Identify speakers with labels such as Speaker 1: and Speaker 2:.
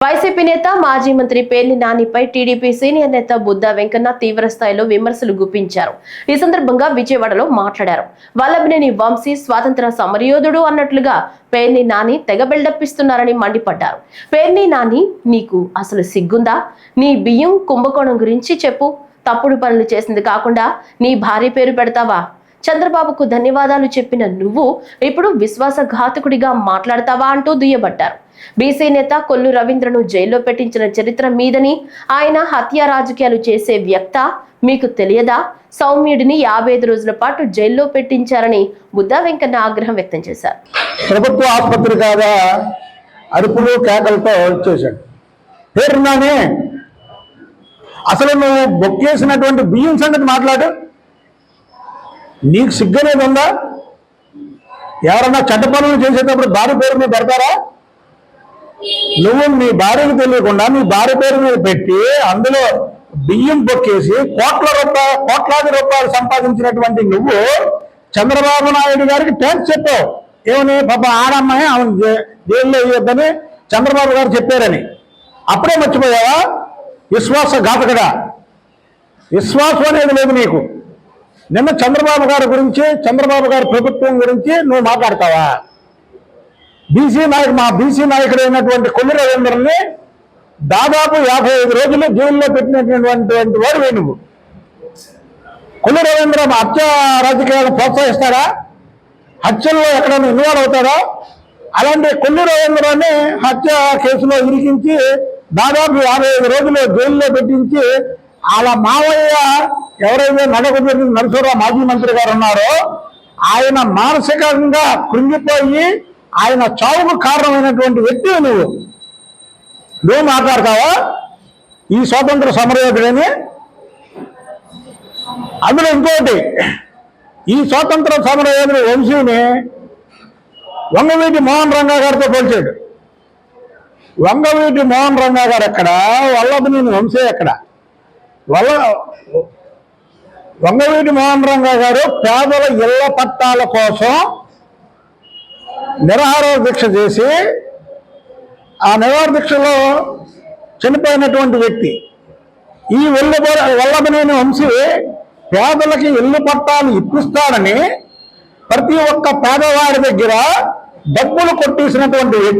Speaker 1: YCP నేత మాజీ మంత్రి పేర్ని నానిపై టీడీపీ సీనియర్ నేత బుద్ధా వెంకన్న తీవ్ర స్థాయిలో విమర్శలు గుప్పించారు. ఈ సందర్భంగా విజయవాడలో మాట్లాడారు. వల్లభనేని వంశీ స్వాతంత్ర సమరయోధుడు అన్నట్లుగా పేర్ని నాని తెగ బిల్డప్ ఇస్తున్నారని మండిపడ్డారు. పేర్ని నాని, నీకు అసలు సిగ్గుందా? నీ బియ్యం కుంభకోణం గురించి చెప్పు. తప్పుడు పనులు చేసింది కాకుండా నీ భార్య పేరు పెడతావా? చంద్రబాబుకు ధన్యవాదాలు చెప్పిన నువ్వు ఇప్పుడు విశ్వాసఘాతకుడిగా మాట్లాడతావా అంటూ దుయ్యబట్టారు. బీసీ నేత కొల్లు రవీంద్రను జైల్లో పెట్టించిన చరిత్ర మీదని, ఆయన హత్య రాజకీయాలు చేసే వ్యక్త మీకు తెలియదా? సౌమ్యుడిని 55 రోజుల పాటు జైల్లో పెట్టించారని బుద్ధా వెంకన్న ఆగ్రహం వ్యక్తం చేశారు.
Speaker 2: ప్రభుత్వ ఆసుపత్రి కాదా అరుపులు కేకలతో వచ్చేశాడు. పేరున్నానే అసలు నువ్వు బొక్కేసినటువంటి బియ్యం సంగతి మాట్లాడు. నీకు సిగ్గనేది ఉందా? ఎవరన్నా చెడ్డ పనులు చేసేటప్పుడు భార్య పేరు మీద పెడతారా? నువ్వు నీ భార్యకు తెలియకుండా నీ భార్య పేరు మీద పెట్టి అందులో బియ్యం బొక్కేసి కోట్లాది రూపాయలు సంపాదించినటువంటి నువ్వు చంద్రబాబు నాయుడు గారికి థ్యాంక్స్ చెప్పావు. ఏమని? పాప ఆడమ్మాయి ఆమె జైల్లో వేయొద్దని చంద్రబాబు గారు చెప్పారని. అప్పుడే మర్చిపోయావా? విశ్వాసఘాతకుడా, విశ్వాసం అనేది లేదు నీకు. నిన్న చంద్రబాబు గారి గురించి, చంద్రబాబు గారి ప్రభుత్వం గురించి నువ్వు మాట్లాడతావా? మా బీసీ నాయకుడు అయినటువంటి కొల్లు రవీంద్రని దాదాపు 55 రోజులు జైల్లో పెట్టినటువంటి వాడు నువ్వు. కొల్లు రవీంద్ర హత్య రాజకీయాలను ప్రోత్సహిస్తారా? హత్యల్లో ఎక్కడైనా ఇన్వాల్వ్ అవుతారా? అలాంటి కొల్లు రవీంద్రాన్ని హత్య కేసులో ఇరికించి దాదాపు 55 రోజులు జైల్లో పెట్టించి అలా మావయ్య ఎవరైతే నడకూడదు నరసరావు మాజీ మంత్రి గారు ఉన్నారో ఆయన మానసికంగా కృంగిపోయి ఆయన చావుకు కారణమైనటువంటి వ్యక్తి నువ్వు మాట్లాడతావా ఈ స్వాతంత్ర సమరయోధుడని? అందులో ఇంకోటి, ఈ స్వాతంత్ర సమరయోధుడు వంశీని వంగవీటి మోహన్ రంగా గారితో పోల్చాడు. వంగవీటి మోహన్ రంగా గారు ఎక్కడ? వల్లభనేని వంశీ ఎక్కడ? వంగవీటి మోహన్ రంగా గారు పేదల ఇళ్ల పట్టాల కోసం నిరాహార దీక్ష చేసి ఆ నిరాహార దీక్షలో చనిపోయినటువంటి వ్యక్తి. ఈ వల్లభనేని వంశీ పేదలకి ఇళ్ల పట్టాలు ఇప్పిస్తాడని ప్రతి ఒక్క పేదవాడి దగ్గర డబ్బులు కొట్టేసినటువంటి వ్యక్తి.